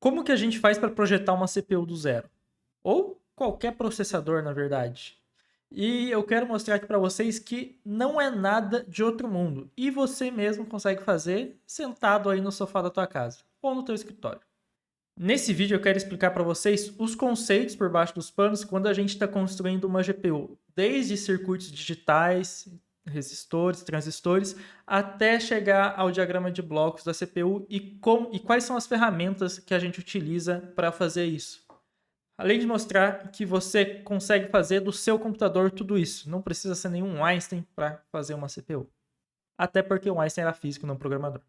Como que a gente faz para projetar uma CPU do zero? Ou qualquer processador, na verdade. E eu quero mostrar aqui para vocês que não é nada de outro mundo. E você mesmo consegue fazer sentado aí no sofá da tua casa ou no teu escritório. Nesse vídeo eu quero explicar para vocês os conceitos por baixo dos panos quando a gente está construindo uma GPU. Desde circuitos digitais, resistores, transistores, até chegar ao diagrama de blocos da CPU e quais são as ferramentas que a gente utiliza para fazer isso. Além de mostrar que você consegue fazer do seu computador tudo isso. Não precisa ser nenhum Einstein para fazer uma CPU. Até porque o Einstein era físico, não programador.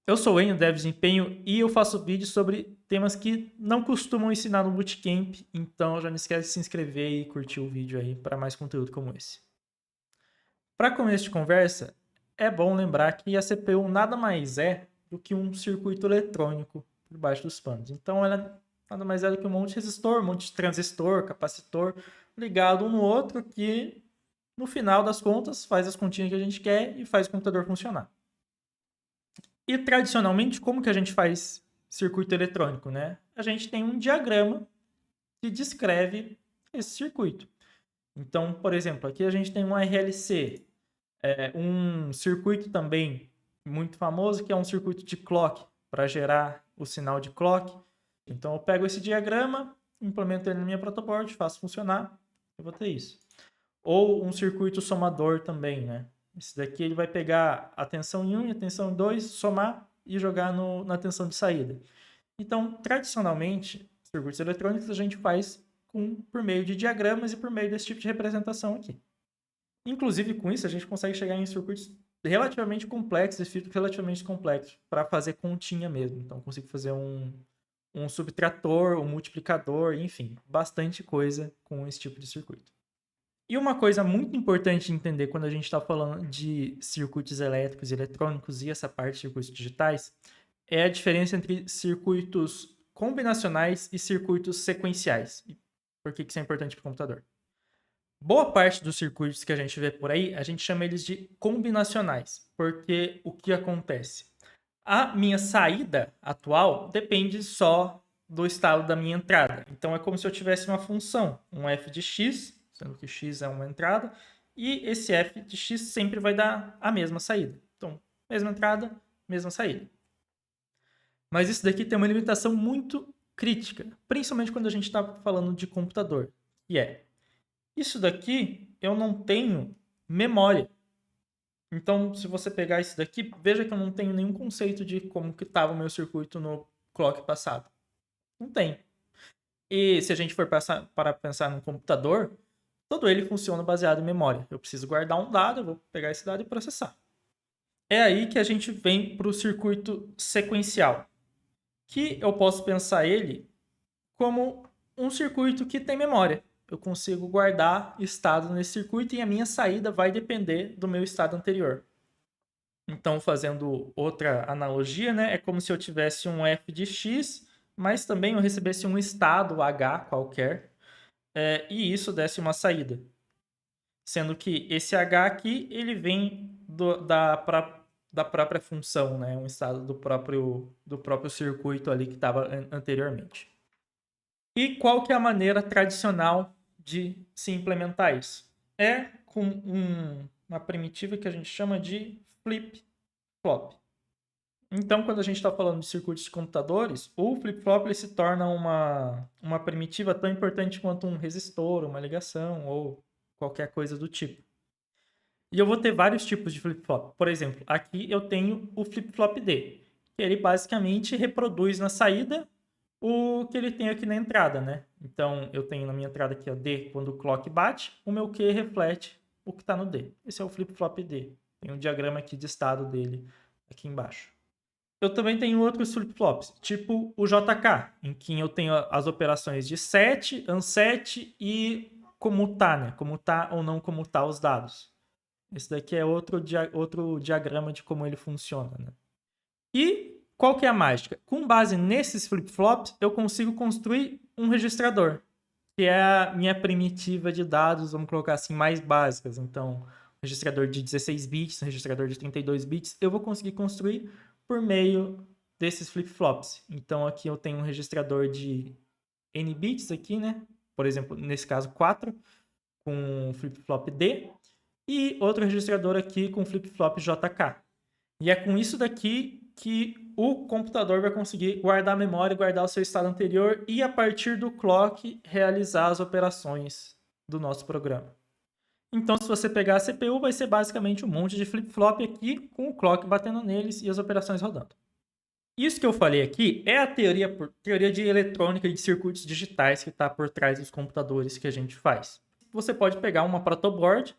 Eu sou o Enio, Dev Desempenho, e eu faço vídeos sobre temas que não costumam ensinar no Bootcamp, então já não esquece de se inscrever e curtir o vídeo aí para mais conteúdo como esse. Para começo de conversa, é bom lembrar que a CPU nada mais é do que um circuito eletrônico por baixo dos panos. Então ela nada mais é do que um monte de resistor, um monte de transistor, capacitor ligado um no outro que no final das contas faz as continhas que a gente quer e faz o computador funcionar. E tradicionalmente, como que a gente faz circuito eletrônico, né? A gente tem um diagrama que descreve esse circuito. Então, por exemplo, aqui a gente tem um RLC, um circuito também muito famoso, que é um circuito de clock, para gerar o sinal de clock. Então, eu pego esse diagrama, implemento ele na minha protoboard, faço funcionar, eu vou ter isso. Ou um circuito somador também, né? Esse daqui ele vai pegar a tensão em 1 e a tensão em 2, somar e jogar na tensão de saída. Então, tradicionalmente, circuitos eletrônicos a gente faz por meio de diagramas e por meio desse tipo de representação aqui. Inclusive, com isso, a gente consegue chegar em circuitos relativamente complexos e filtros relativamente complexos para fazer continha mesmo. Então, consigo fazer um subtrator, um multiplicador, enfim, bastante coisa com esse tipo de circuito. E uma coisa muito importante de entender quando a gente está falando de circuitos elétricos e eletrônicos e essa parte de circuitos digitais é a diferença entre circuitos combinacionais e circuitos sequenciais. E por que isso é importante para o computador? Boa parte dos circuitos que a gente vê por aí, a gente chama eles de combinacionais, porque o que acontece? A minha saída atual depende só do estado da minha entrada. Então é como se eu tivesse uma função, um f de x, sendo que x é uma entrada, e esse f de x sempre vai dar a mesma saída. Então, mesma entrada, mesma saída. Mas isso daqui tem uma limitação muito crítica, principalmente quando a gente está falando de computador, que é isso daqui eu não tenho memória. Então, se você pegar isso daqui, veja que eu não tenho nenhum conceito de como que estava o meu circuito no clock passado. Não tem. E se a gente for para pensar num computador, todo ele funciona baseado em memória. Eu preciso guardar um dado, eu vou pegar esse dado e processar. É aí que a gente vem para o circuito sequencial, que eu posso pensar ele como um circuito que tem memória. Eu consigo guardar estado nesse circuito e a minha saída vai depender do meu estado anterior. Então, fazendo outra analogia, né, é como se eu tivesse um f de x, mas também eu recebesse um estado h qualquer, e isso desse uma saída. Sendo que esse h aqui, ele vem da própria função, né, um estado do próprio circuito ali que estava anteriormente. E qual que é a maneira tradicional de se implementar isso? É com uma primitiva que a gente chama de flip-flop. Então, quando a gente está falando de circuitos de computadores, o flip-flop se torna uma primitiva tão importante quanto um resistor, uma ligação ou qualquer coisa do tipo. E eu vou ter vários tipos de flip-flop. Por exemplo, aqui eu tenho o flip-flop D, que ele basicamente reproduz na saída o que ele tem aqui na entrada, né? Então, eu tenho na minha entrada aqui, ó, D, quando o clock bate, o meu Q reflete o que está no D. Esse é o flip-flop D. Tem um diagrama aqui de estado dele aqui embaixo. Eu também tenho outros flip-flops, tipo o JK, em que eu tenho as operações de set, unset e comutar, né? Comutar ou não comutar os dados. Esse daqui é outro diagrama de como ele funciona, né? E qual que é a mágica? Com base nesses flip-flops, eu consigo construir um registrador, que é a minha primitiva de dados, vamos colocar assim, mais básicas. Então, um registrador de 16 bits, um registrador de 32 bits, eu vou conseguir construir por meio desses flip-flops. Então aqui eu tenho um registrador de N bits aqui, né? Por exemplo, nesse caso 4, com flip-flop D, e outro registrador aqui com flip-flop JK. E é com isso daqui que o computador vai conseguir guardar a memória, guardar o seu estado anterior e, a partir do clock, realizar as operações do nosso programa. Então, se você pegar a CPU, vai ser basicamente um monte de flip-flop aqui, com o clock batendo neles e as operações rodando. Isso que eu falei aqui é a teoria de eletrônica e de circuitos digitais que está por trás dos computadores que a gente faz. Você pode pegar uma protoboard,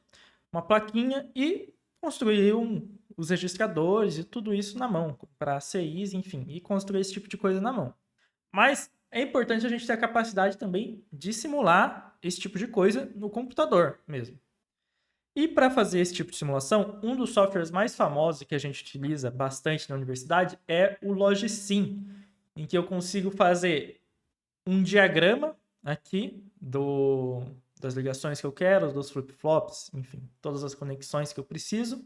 uma plaquinha e construir os registradores e tudo isso na mão, para CIs, enfim, e construir esse tipo de coisa na mão. Mas é importante a gente ter a capacidade também de simular esse tipo de coisa no computador mesmo. E para fazer esse tipo de simulação, um dos softwares mais famosos que a gente utiliza bastante na universidade é o Logisim, em que eu consigo fazer um diagrama aqui das ligações que eu quero, dos flip-flops, enfim, todas as conexões que eu preciso,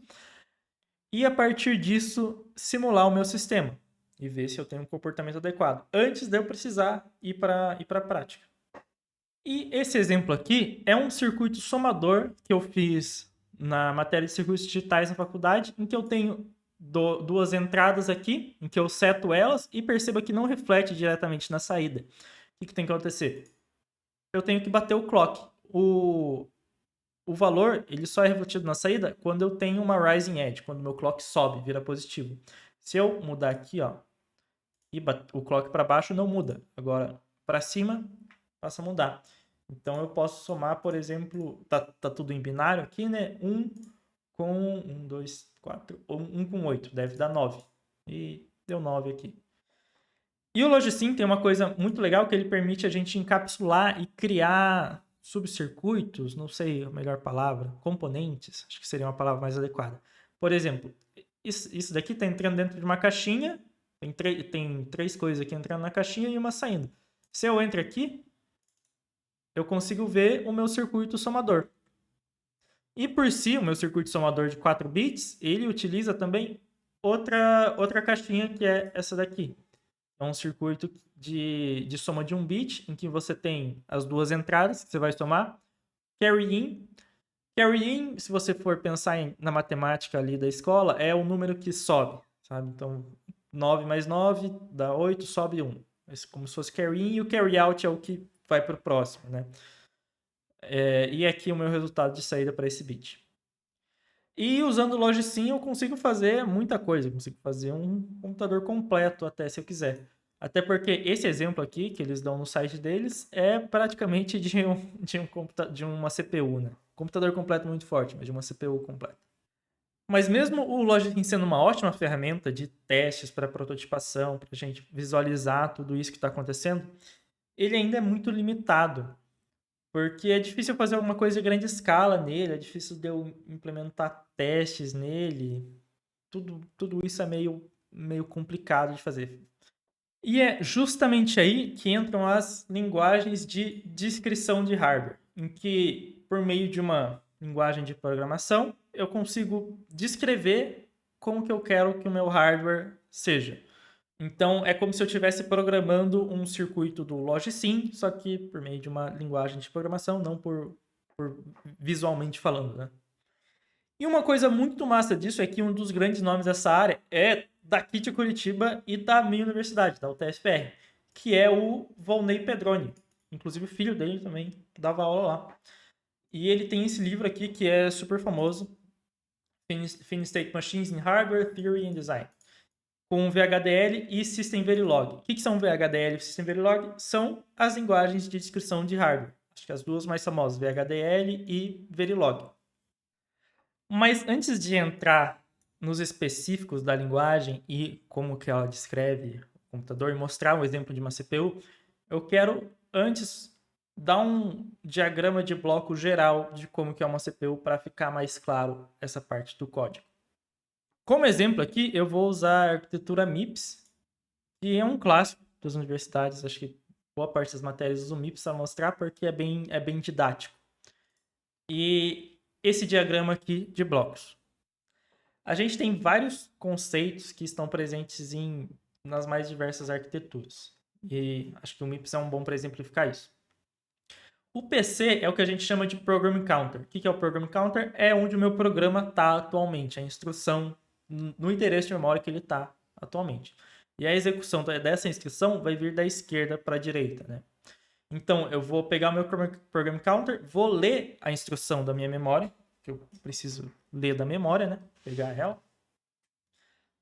e a partir disso simular o meu sistema e ver se eu tenho um comportamento adequado, antes de eu precisar ir para a prática. E esse exemplo aqui é um circuito somador que eu fiz na matéria de circuitos digitais na faculdade, em que eu tenho duas entradas aqui, em que eu seto elas e perceba que não reflete diretamente na saída. O que tem que acontecer? Eu tenho que bater o clock. O valor ele só é refletido na saída quando eu tenho uma rising edge, quando meu clock sobe, vira positivo. Se eu mudar aqui, ó, e o clock para baixo, não muda. Agora, para cima, passa a mudar. Então, eu posso somar, por exemplo, tá tudo em binário aqui, né? 1 com 1, 2, 4, 1 com 8, deve dar 9. E deu 9 aqui. E o Logisim tem uma coisa muito legal que ele permite a gente encapsular e criar subcircuitos, não sei a melhor palavra, componentes, acho que seria uma palavra mais adequada. Por exemplo, isso daqui está entrando dentro de uma caixinha, tem 3 coisas aqui entrando na caixinha e uma saindo. Se eu entro aqui, eu consigo ver o meu circuito somador. E por si, o meu circuito somador de 4 bits, ele utiliza também outra caixinha que é essa daqui. É um circuito de soma de 1 bit, em que você tem as duas entradas que você vai somar. Carry in. Carry in, se você for pensar na matemática ali da escola, é o número que sobe, sabe? Então, 9 mais 9 dá 8, sobe 1. É como se fosse carry in, e o carry out é o que vai para o próximo, né? E aqui o meu resultado de saída para esse bit. E usando o Logisim eu consigo fazer muita coisa. Eu consigo fazer um computador completo até, se eu quiser. Até porque esse exemplo aqui, que eles dão no site deles, é praticamente de uma CPU, né? Computador completo muito forte, mas de uma CPU completa. Mas mesmo o Logisim sendo uma ótima ferramenta de testes para prototipação, para a gente visualizar tudo isso que está acontecendo, ele ainda é muito limitado. Porque é difícil fazer alguma coisa de grande escala nele, é difícil de eu implementar testes nele. Tudo isso é meio complicado de fazer. E é justamente aí que entram as linguagens de descrição de hardware, em que, por meio de uma linguagem de programação, eu consigo descrever como que eu quero que o meu hardware seja. Então, é como se eu estivesse programando um circuito do Logisim, só que por meio de uma linguagem de programação, não por visualmente falando, né? E uma coisa muito massa disso é que um dos grandes nomes dessa área é daqui de Curitiba e da minha universidade, da UTFPR, que é o Volney Pedroni. Inclusive o filho dele também dava aula lá. E ele tem esse livro aqui que é super famoso, Thin State Machines in Hardware, Theory and Design, com VHDL e System Verilog. O que são VHDL e System Verilog? São as linguagens de descrição de hardware. Acho que as duas mais famosas, VHDL e Verilog. Mas antes de entrar nos específicos da linguagem e como que ela descreve o computador e mostrar um exemplo de uma CPU, eu quero antes dar um diagrama de bloco geral de como que é uma CPU para ficar mais claro essa parte do código. Como exemplo aqui, eu vou usar a arquitetura MIPS, que é um clássico das universidades. Acho que boa parte das matérias usam MIPS para mostrar, porque é bem didático. E esse diagrama aqui de blocos. A gente tem vários conceitos que estão presentes em nas mais diversas arquiteturas. E acho que o MIPS é um bom para exemplificar isso. O PC é o que a gente chama de Program Counter. O que é o Program Counter? É onde o meu programa está atualmente, a instrução no endereço de memória que ele está atualmente. E a execução dessa instrução vai vir da esquerda para a direita, né? Então, eu vou pegar o meu Program Counter, vou ler a instrução da minha memória, que eu preciso ler da memória, né? Pegar ela.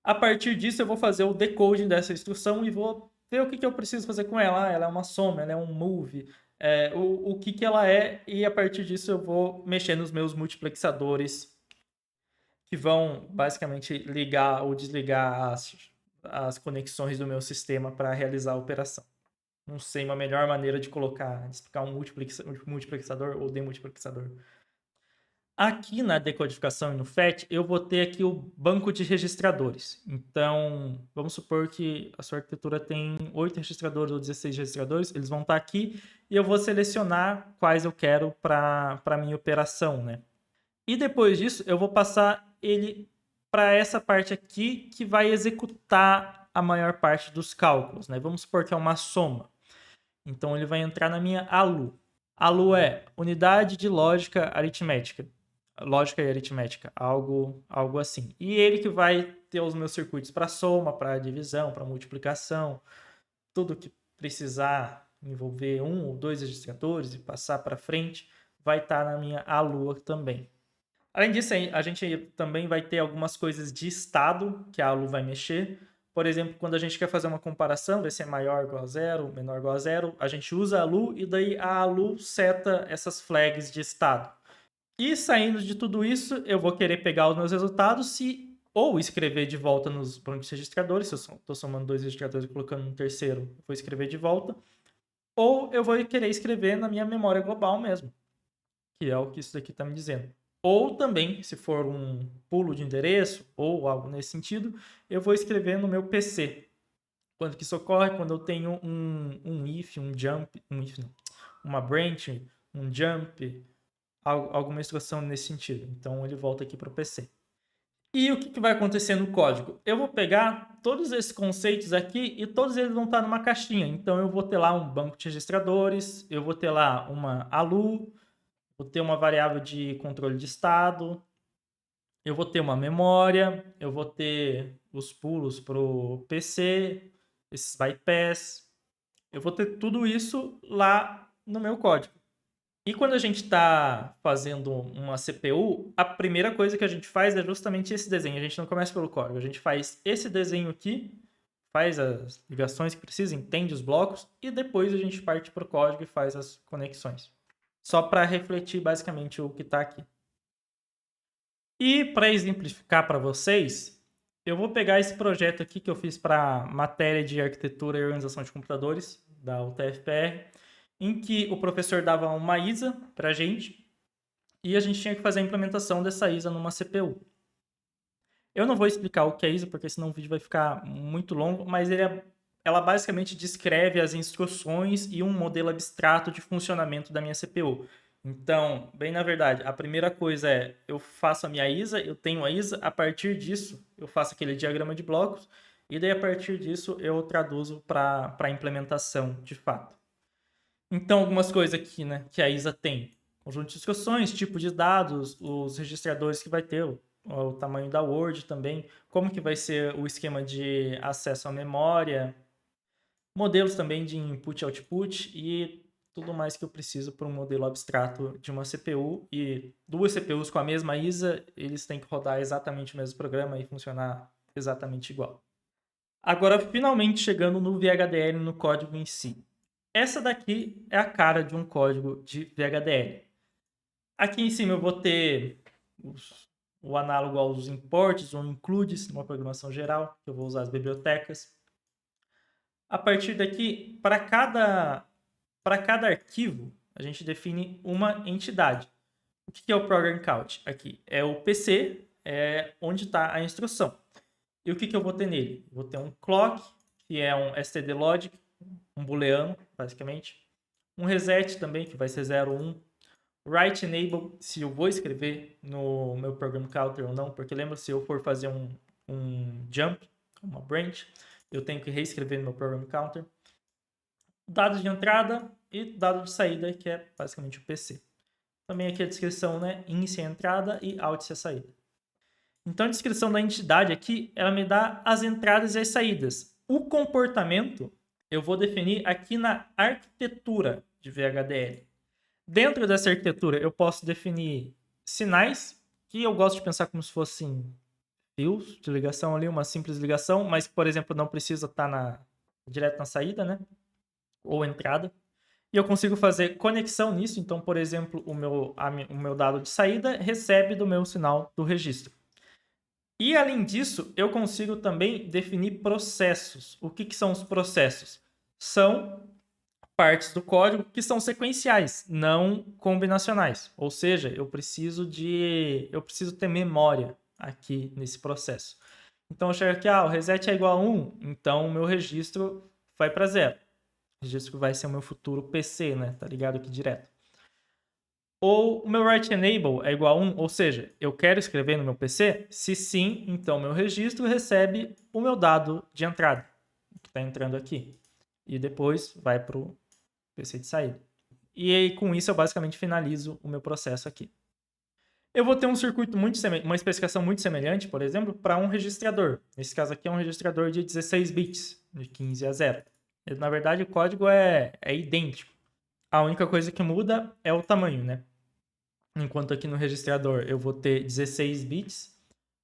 A partir disso, eu vou fazer o decoding dessa instrução e vou ver o que eu preciso fazer com ela. Ah, ela é uma soma, ela é um move, o que ela é, e a partir disso eu vou mexer nos meus multiplexadores, que vão basicamente ligar ou desligar as conexões do meu sistema para realizar a operação. Não sei uma melhor maneira de explicar um multiplexador ou demultiplexador. Aqui na decodificação e no FET, eu vou ter aqui o banco de registradores. Então, vamos supor que a sua arquitetura tem 8 registradores ou 16 registradores, eles vão estar aqui e eu vou selecionar quais eu quero para a minha operação, né? E depois disso, eu vou passar ele para essa parte aqui que vai executar a maior parte dos cálculos, né? Vamos supor que é uma soma. Então, ele vai entrar na minha ALU. ALU é Unidade de Lógica Aritmética. Lógica e aritmética, algo assim. E ele que vai ter os meus circuitos para soma, para divisão, para multiplicação, tudo que precisar envolver um ou dois registradores e passar para frente, vai estar na minha ALU também. Além disso, a gente também vai ter algumas coisas de estado que a ALU vai mexer. Por exemplo, quando a gente quer fazer uma comparação, ver se é maior ou igual a zero, menor ou igual a zero, a gente usa a ALU e daí a ALU seta essas flags de estado. E saindo de tudo isso, eu vou querer pegar os meus resultados ou escrever de volta nos bancos registradores, se eu estou somando 2 registradores e colocando um terceiro, vou escrever de volta, ou eu vou querer escrever na minha memória global mesmo, que é o que isso daqui está me dizendo. Ou também, se for um pulo de endereço ou algo nesse sentido, eu vou escrever no meu PC. Quando que isso ocorre? Quando eu tenho um if, um jump, uma branch, um jump, alguma instrução nesse sentido. Então ele volta aqui para o PC. E o que vai acontecer no código? Eu vou pegar todos esses conceitos aqui e todos eles vão estar numa caixinha. Então eu vou ter lá um banco de registradores, eu vou ter lá uma ALU, vou ter uma variável de controle de estado, eu vou ter uma memória, eu vou ter os pulos para o PC, esses bypass, eu vou ter tudo isso lá no meu código. E quando a gente está fazendo uma CPU, a primeira coisa que a gente faz é justamente esse desenho. A gente não começa pelo código, a gente faz esse desenho aqui, faz as ligações que precisa, entende os blocos, e depois a gente parte para o código e faz as conexões. Só para refletir basicamente o que está aqui. E para exemplificar para vocês, eu vou pegar esse projeto aqui que eu fiz para matéria de arquitetura e organização de computadores, da UTFPR, em que o professor dava uma ISA para a gente e a gente tinha que fazer a implementação dessa ISA numa CPU. Eu não vou explicar o que é ISA, porque senão o vídeo vai ficar muito longo, mas ela basicamente descreve as instruções e um modelo abstrato de funcionamento da minha CPU. Então, bem na verdade, a primeira coisa é, eu faço a minha ISA, eu tenho a ISA, a partir disso eu faço aquele diagrama de blocos, e daí a partir disso eu traduzo para a implementação de fato. Então, algumas coisas aqui, né, que a ISA tem. Conjunto de instruções, tipo de dados, os registradores que vai ter, o tamanho da Word também, como que vai ser o esquema de acesso à memória, modelos também de input e output e tudo mais que eu preciso para um modelo abstrato de uma CPU. E duas CPUs com a mesma ISA, eles têm que rodar exatamente o mesmo programa e funcionar exatamente igual. Agora, finalmente chegando no VHDL, no código em si. Essa daqui é a cara de um código de VHDL. Aqui em cima eu vou ter o análogo aos imports ou includes, numa programação geral, que eu vou usar as bibliotecas. A partir daqui, para cada arquivo, a gente define uma entidade. O que é o program count? Aqui é o PC, é onde está a instrução. E o que eu vou ter nele? Vou ter um clock, que é um std logic, um booleano, basicamente. Um reset também, que vai ser 0, 1. Write enable, se eu vou escrever no meu program counter ou não, porque lembra, se eu for fazer um jump, uma branch, eu tenho que reescrever no meu Program Counter. Dado de entrada e dado de saída, que é basicamente o PC. Também aqui a descrição, né? Inicia a entrada e out a saída. Então a descrição da entidade aqui, ela me dá as entradas e as saídas. O comportamento eu vou definir aqui na arquitetura de VHDL. Dentro dessa arquitetura eu posso definir sinais, que eu gosto de pensar como se fossem fios de ligação ali, uma simples ligação, mas que, por exemplo, não precisa estar direto na saída, né? Ou entrada. E eu consigo fazer conexão nisso. Então, por exemplo, o meu dado de saída recebe do meu sinal do registro. E, além disso, eu consigo também definir processos. O que são os processos? São partes do código que são sequenciais, não combinacionais. Ou seja, eu preciso ter memória aqui nesse processo. Então, eu chego aqui, o reset é igual a 1, então o meu registro vai para 0. O registro vai ser o meu futuro PC, né? Tá ligado aqui direto. Ou o meu write enable é igual a 1, ou seja, eu quero escrever no meu PC? Se sim, então meu registro recebe o meu dado de entrada, que está entrando aqui. E depois vai para o PC de saída. E aí, com isso, eu basicamente finalizo o meu processo aqui. Eu vou ter um circuito uma especificação muito semelhante, por exemplo, para um registrador. Nesse caso aqui é um registrador de 16 bits, de 15 a 0. Na verdade, o código é idêntico. A única coisa que muda é o tamanho, né? Enquanto aqui no registrador eu vou ter 16 bits,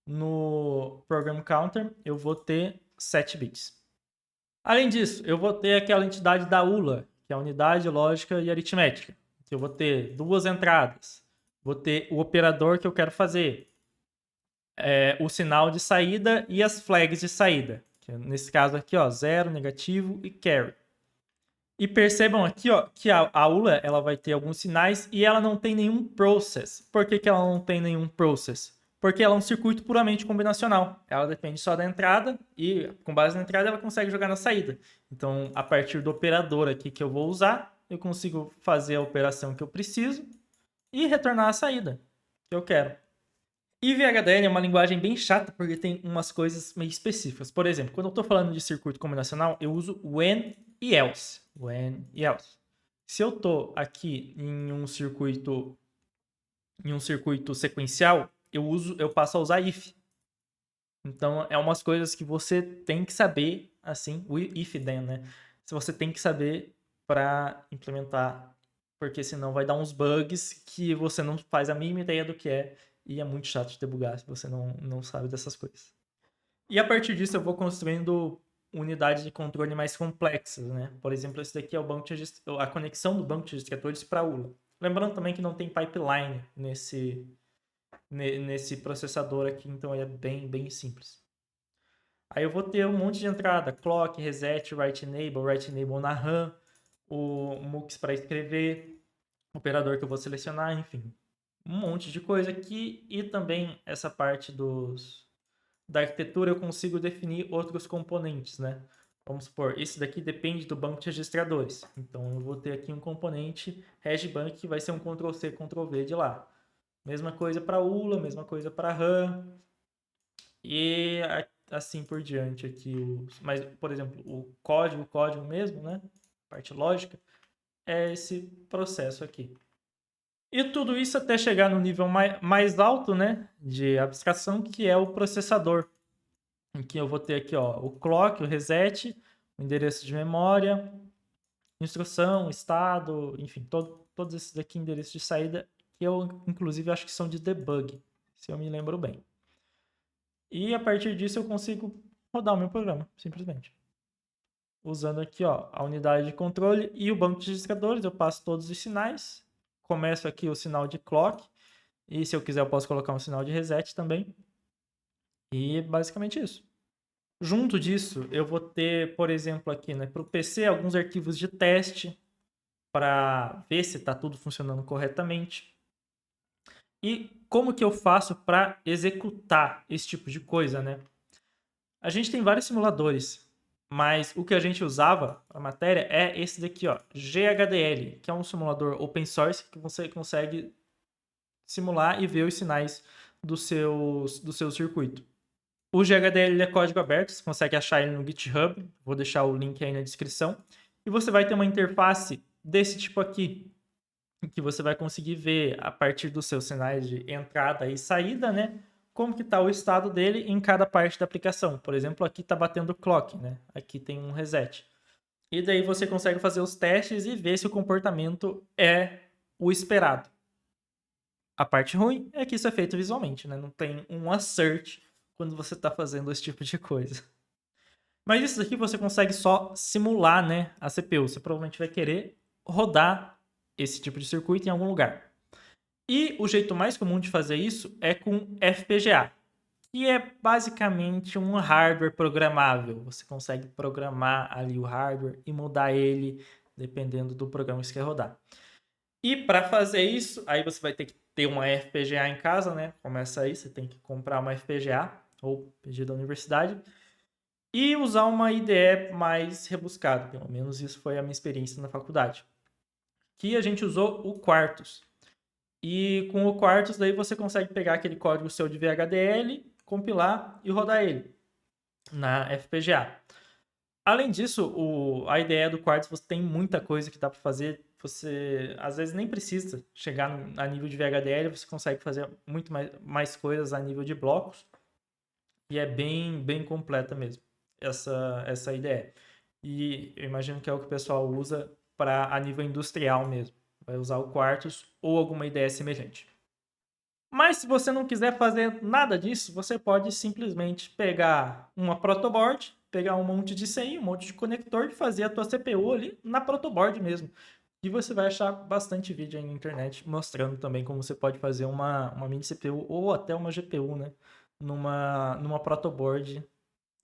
no Program Counter eu vou ter 7 bits. Além disso, eu vou ter aquela entidade da ULA, que é a unidade lógica e aritmética. Eu vou ter duas entradas. Vou ter o operador que eu quero fazer, o sinal de saída e as flags de saída. Nesse caso aqui, 0, negativo e carry. E percebam aqui que a ULA ela vai ter alguns sinais e ela não tem nenhum process. Por que ela não tem nenhum process? Porque ela é um circuito puramente combinacional. Ela depende só da entrada e, com base na entrada, ela consegue jogar na saída. Então, a partir do operador aqui que eu vou usar, eu consigo fazer a operação que eu preciso e retornar a saída que eu quero. E VHDL é uma linguagem bem chata porque tem umas coisas meio específicas. Por exemplo, quando eu estou falando de circuito combinacional, eu uso when e else. When e else. Se eu estou aqui em um circuito sequencial, eu passo a usar if. Então, é umas coisas que você tem que saber, assim, o if then, né? Se você tem que saber para implementar, porque senão vai dar uns bugs que você não faz a mínima ideia do que é, e é muito chato de debugar se você não sabe dessas coisas. E a partir disso eu vou construindo unidades de controle mais complexas, né? Por exemplo, esse daqui é a conexão do banco de registradores para a ULA. Lembrando também que não tem pipeline nesse processador aqui, então é bem simples. Aí eu vou ter um monte de entrada, clock, reset, write enable na RAM, o MUX para escrever, operador que eu vou selecionar, enfim. Um monte de coisa aqui e também essa parte da arquitetura eu consigo definir outros componentes, né? Vamos supor, esse daqui depende do banco de registradores. Então eu vou ter aqui um componente regbank que vai ser um Ctrl+C, Ctrl+V de lá. Mesma coisa para ULA, mesma coisa para RAM. E assim por diante aqui. Mas, por exemplo, o código mesmo, né? A parte lógica, é esse processo aqui. E tudo isso até chegar no nível mais alto, né? De abstração, que é o processador. Em que eu vou ter aqui, o clock, o reset, o endereço de memória, instrução, estado, enfim, todos esses aqui endereços de saída, que eu, inclusive, acho que são de debug, se eu me lembro bem. E a partir disso eu consigo rodar o meu programa, simplesmente. Usando aqui a unidade de controle e o banco de registradores, eu passo todos os sinais. Começo aqui o sinal de clock. E se eu quiser eu posso colocar um sinal de reset também. E basicamente isso. Junto disso, eu vou ter, por exemplo, aqui para o PC, alguns arquivos de teste para ver se está tudo funcionando corretamente. E como que eu faço para executar esse tipo de coisa, né? A gente tem vários simuladores, mas o que a gente usava a matéria é esse daqui, GHDL, que é um simulador open source que você consegue simular e ver os sinais do seu circuito. O GHDL é código aberto, você consegue achar ele no GitHub, vou deixar o link aí na descrição. E você vai ter uma interface desse tipo aqui, em que você vai conseguir ver a partir dos seus sinais de entrada e saída, né? Como que está o estado dele em cada parte da aplicação. Por exemplo, aqui está batendo clock, né? Aqui tem um reset. E daí você consegue fazer os testes e ver se o comportamento é o esperado. A parte ruim é que isso é feito visualmente, né? Não tem um assert quando você está fazendo esse tipo de coisa. Mas isso aqui você consegue só simular, né, a CPU. Você provavelmente vai querer rodar esse tipo de circuito em algum lugar. E o jeito mais comum de fazer isso é com FPGA, que é basicamente um hardware programável. Você consegue programar ali o hardware e mudar ele dependendo do programa que você quer rodar. E para fazer isso, aí você vai ter que ter uma FPGA em casa, né? Começa aí, você tem que comprar uma FPGA ou pedir da universidade e usar uma IDE mais rebuscada. Pelo menos isso foi a minha experiência na faculdade. Que a gente usou o Quartus. E com o Quartus daí você consegue pegar aquele código seu de VHDL, compilar e rodar ele na FPGA. Além disso, a IDE do Quartz você tem muita coisa que dá para fazer. Você às vezes nem precisa chegar a nível de VHDL, você consegue fazer muito mais coisas a nível de blocos. E é bem completa mesmo essa IDE. E eu imagino que é o que o pessoal usa para a nível industrial mesmo. Vai usar o Quartus ou alguma IDE semelhante. Mas se você não quiser fazer nada disso, você pode simplesmente pegar uma protoboard, pegar um monte de CI, um monte de conector e fazer a tua CPU ali na protoboard mesmo. E você vai achar bastante vídeo aí na internet mostrando também como você pode fazer uma mini CPU ou até uma GPU, né? Numa protoboard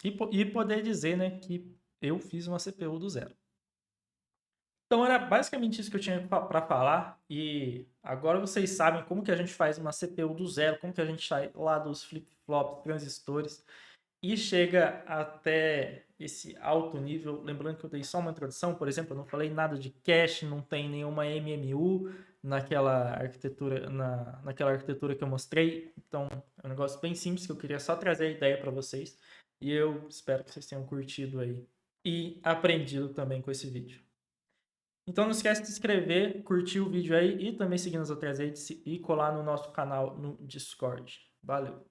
e poder dizer, né, que eu fiz uma CPU do zero. Então era basicamente isso que eu tinha para falar e agora vocês sabem como que a gente faz uma CPU do zero, como que a gente sai lá dos flip-flops, transistores e chega até esse alto nível. Lembrando que eu dei só uma introdução, por exemplo, eu não falei nada de cache, não tem nenhuma MMU naquela arquitetura que eu mostrei. Então é um negócio bem simples que eu queria só trazer a ideia para vocês e eu espero que vocês tenham curtido aí e aprendido também com esse vídeo. Então não esquece de se inscrever, curtir o vídeo aí e também seguir nas outras redes e colar no nosso canal no Discord. Valeu!